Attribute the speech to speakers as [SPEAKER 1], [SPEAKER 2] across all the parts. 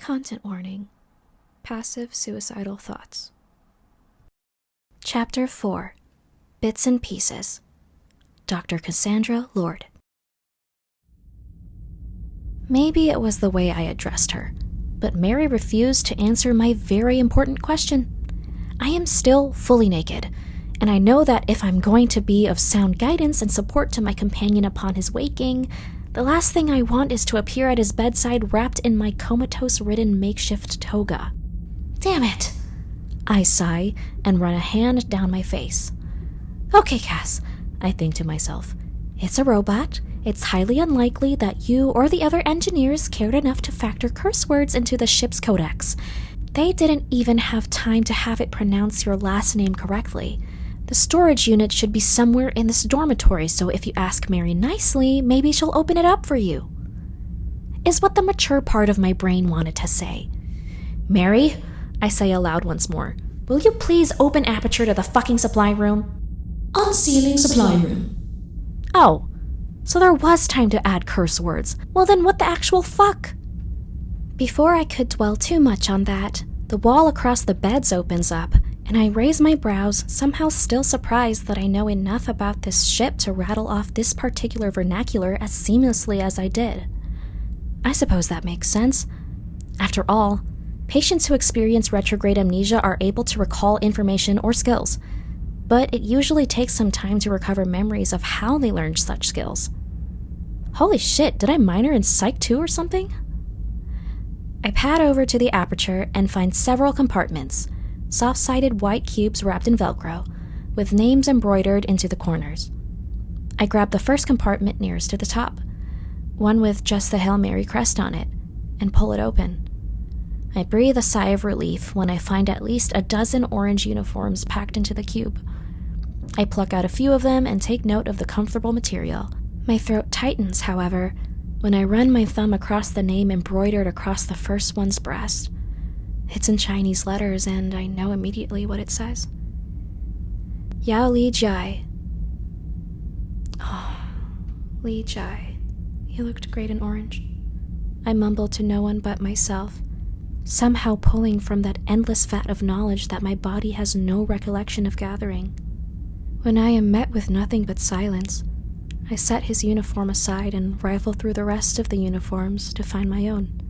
[SPEAKER 1] Content warning. Passive suicidal thoughts. Chapter 4. Bits and Pieces. Dr. Cassandra Lord. Maybe it was the way I addressed her, but Mary refused to answer my very important question. I am still fully naked, and I know that if I'm going to be of sound guidance and support to my companion upon his waking, the last thing I want is to appear at his bedside wrapped in my comatose-ridden makeshift toga. Damn it! I sigh and run a hand down my face. Okay, Cass, I think to myself. It's a robot. It's highly unlikely that you or the other engineers cared enough to factor curse words into the ship's codex. They didn't even have time to have it pronounce your last name correctly. The storage unit should be somewhere in this dormitory, so if you ask Mary nicely, maybe she'll open it up for you. Is what the mature part of my brain wanted to say. Mary, I say aloud once more, will you please open aperture to the fucking supply room?
[SPEAKER 2] Unsealing supply room.
[SPEAKER 1] Oh, so there was time to add curse words. Well then what the actual fuck? Before I could dwell too much on that, the wall across the beds opens up, and I raise my brows, somehow still surprised that I know enough about this ship to rattle off this particular vernacular as seamlessly as I did. I suppose that makes sense. After all, patients who experience retrograde amnesia are able to recall information or skills, but it usually takes some time to recover memories of how they learned such skills. Holy shit, did I minor in Psych 2 or something? I pad over to the aperture and find several compartments, soft-sided white cubes wrapped in Velcro, with names embroidered into the corners. I grab the first compartment nearest to the top, one with just the Hail Mary crest on it, and pull it open. I breathe a sigh of relief when I find at least a dozen orange uniforms packed into the cube. I pluck out a few of them and take note of the comfortable material. My throat tightens, however, when I run my thumb across the name embroidered across the first one's breast. It's in Chinese letters, and I know immediately what it says. Yao Li Jai. Oh, Li Jai. He looked great in orange. I mumbled to no one but myself, somehow pulling from that endless vat of knowledge that my body has no recollection of gathering. When I am met with nothing but silence, I set his uniform aside and rifle through the rest of the uniforms to find my own.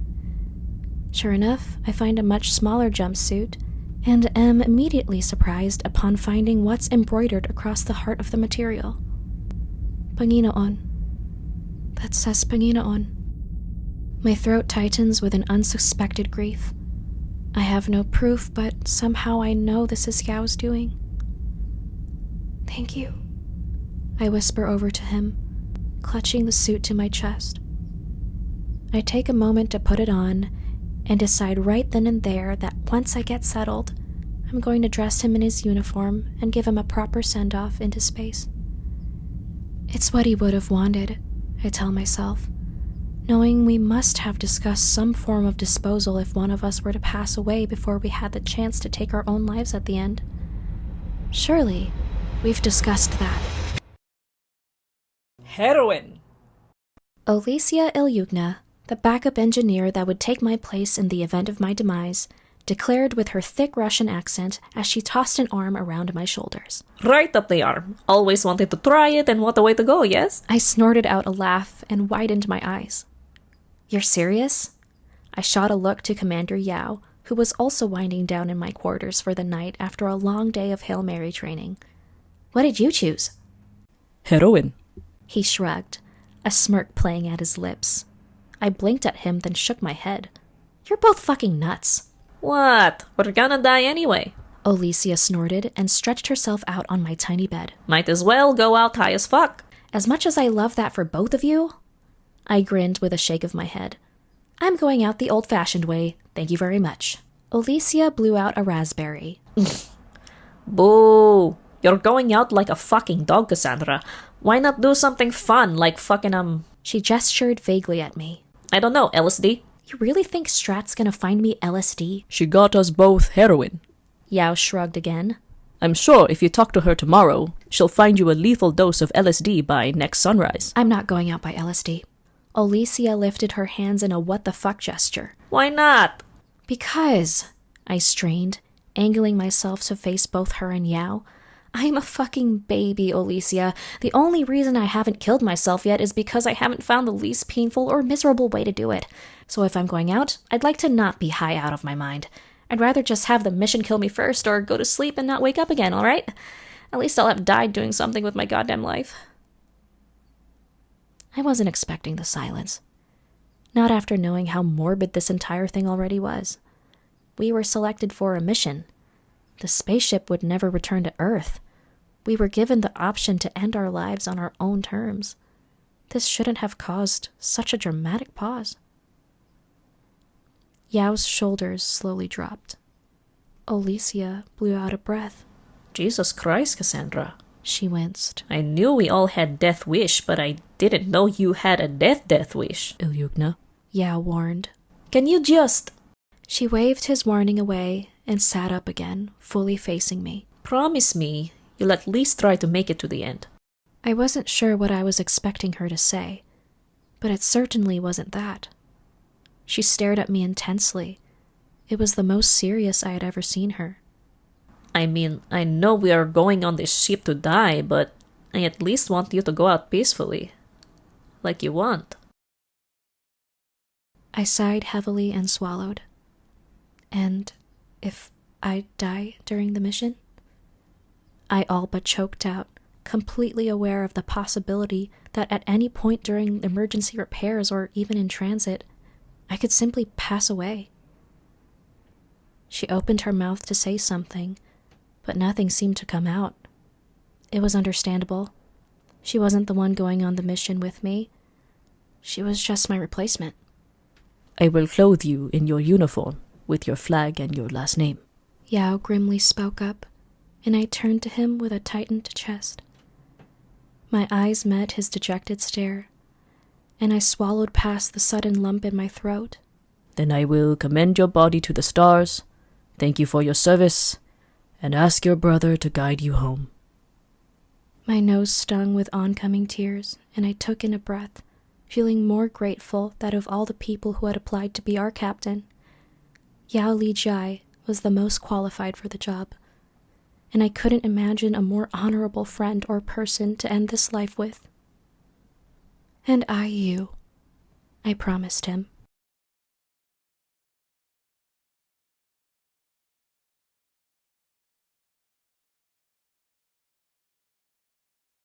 [SPEAKER 1] Sure enough, I find a much smaller jumpsuit, and am immediately surprised upon finding what's embroidered across the heart of the material. Panginoon. That says Panginoon. My throat tightens with an unsuspected grief. I have no proof, but somehow I know this is Yao's doing. Thank you, I whisper over to him, clutching the suit to my chest. I take a moment to put it on, and decide right then and there that once I get settled, I'm going to dress him in his uniform and give him a proper send-off into space. It's what he would have wanted, I tell myself, knowing we must have discussed some form of disposal if one of us were to pass away before we had the chance to take our own lives at the end. Surely, we've discussed that.
[SPEAKER 2] Heroine.
[SPEAKER 1] Alicia Ilyugna, the backup engineer that would take my place in the event of my demise, declared with her thick Russian accent as she tossed an arm around my shoulders.
[SPEAKER 2] Right up the arm. Always wanted to try it, and what a way to go, yes?
[SPEAKER 1] I snorted out a laugh and widened my eyes. You're serious? I shot a look to Commander Yao, who was also winding down in my quarters for the night after a long day of Hail Mary training. What did you choose?
[SPEAKER 2] Heroine.
[SPEAKER 1] He shrugged, a smirk playing at his lips. I blinked at him, then shook my head. You're both fucking nuts.
[SPEAKER 2] What? We're gonna die anyway.
[SPEAKER 1] Alicia snorted and stretched herself out on my tiny bed.
[SPEAKER 2] Might as well go out high as fuck.
[SPEAKER 1] As much as I love that for both of you, I grinned with a shake of my head. I'm going out the old-fashioned way, thank you very much. Alicia blew out a raspberry.
[SPEAKER 2] Boo. You're going out like a fucking dog, Cassandra. Why not do something fun like fucking,
[SPEAKER 1] She gestured vaguely at me.
[SPEAKER 2] I don't know, LSD?
[SPEAKER 1] You really think Strat's gonna find me LSD?
[SPEAKER 3] She got us both heroin.
[SPEAKER 1] Yao shrugged again.
[SPEAKER 3] I'm sure if you talk to her tomorrow, she'll find you a lethal dose of LSD by next sunrise.
[SPEAKER 1] I'm not going out by LSD. Alicia lifted her hands in a what the fuck gesture.
[SPEAKER 2] Why not?
[SPEAKER 1] Because, I strained, angling myself to face both her and Yao. I'm a fucking baby, Alicia. The only reason I haven't killed myself yet is because I haven't found the least painful or miserable way to do it. So if I'm going out, I'd like to not be high out of my mind. I'd rather just have the mission kill me first or go to sleep and not wake up again, alright? At least I'll have died doing something with my goddamn life. I wasn't expecting the silence. Not after knowing how morbid this entire thing already was. We were selected for a mission. The spaceship would never return to Earth. We were given the option to end our lives on our own terms. This shouldn't have caused such a dramatic pause. Yao's shoulders slowly dropped. Alicia blew out a breath.
[SPEAKER 2] Jesus Christ, Cassandra.
[SPEAKER 1] She winced.
[SPEAKER 2] I knew we all had death wish, but I didn't know you had a death wish.
[SPEAKER 3] Ilyugna.
[SPEAKER 1] Yao warned.
[SPEAKER 2] Can you just...
[SPEAKER 1] She waved his warning away and sat up again, fully facing me.
[SPEAKER 2] Promise me you'll at least try to make it to the end.
[SPEAKER 1] I wasn't sure what I was expecting her to say, but it certainly wasn't that. She stared at me intensely. It was the most serious I had ever seen her.
[SPEAKER 2] I mean, I know we are going on this ship to die, but I at least want you to go out peacefully. Like you want.
[SPEAKER 1] I sighed heavily and swallowed. And if I die during the mission? I all but choked out, completely aware of the possibility that at any point during emergency repairs or even in transit, I could simply pass away. She opened her mouth to say something, but nothing seemed to come out. It was understandable. She wasn't the one going on the mission with me. She was just my replacement.
[SPEAKER 3] I will clothe you in your uniform, with your flag and your last name.
[SPEAKER 1] Yao grimly spoke up, and I turned to him with a tightened chest. My eyes met his dejected stare, and I swallowed past the sudden lump in my throat.
[SPEAKER 3] Then I will commend your body to the stars, thank you for your service, and ask your brother to guide you home.
[SPEAKER 1] My nose stung with oncoming tears, and I took in a breath, feeling more grateful that of all the people who had applied to be our captain, Yao Li Jai was the most qualified for the job, and I couldn't imagine a more honorable friend or person to end this life with. And you, I promised him.